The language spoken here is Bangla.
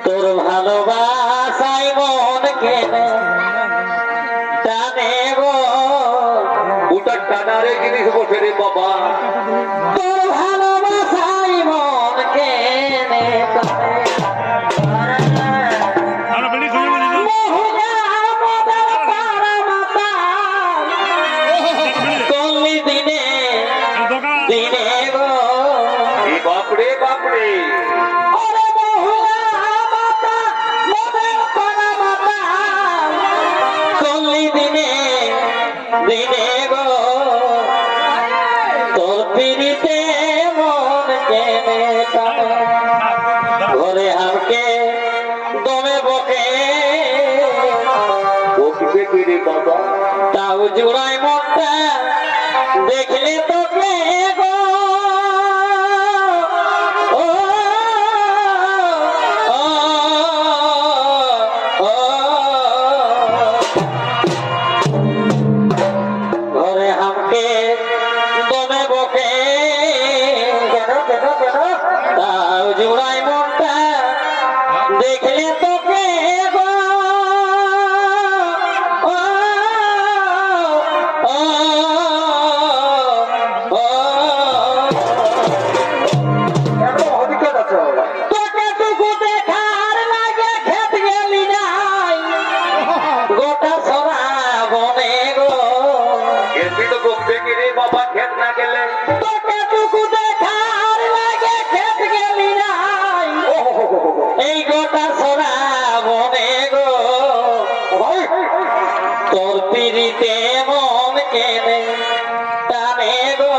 তোর ভালোবাসাই মন কেনে টানে গো ওটা টানারে জিনিস বসে রে বাবা। তোর ভালোবাসাই মন কেনে টানে দিনে গো বাপরে বাপরে দিনে গো তোর পিড়িতে মন কেনে টানে ঘরে হামকে দমে বকে বসবে কি রে বাবা। তাও জোড়ায় মনটা দেখলে তোকে গো ও, ও, ও, ঘরে হামকে দমে বকে কেন কেন কেন তাও জোড়ায় মনটা দেখলে তোকে গো ও, ও, ও, অধিকার আছে বাবা। তোকে টুকু দেখার লাগে খেত গেলি নাই গোটা সরা বনে গো এমনি তো বসবে কি রে বাবা খেত না গেলে। তোকে টুকু দেখার লাগে খেত গেলি নাই এই গোটা সরা বনে গো তোর পিড়িতে মন কেনে টানে গো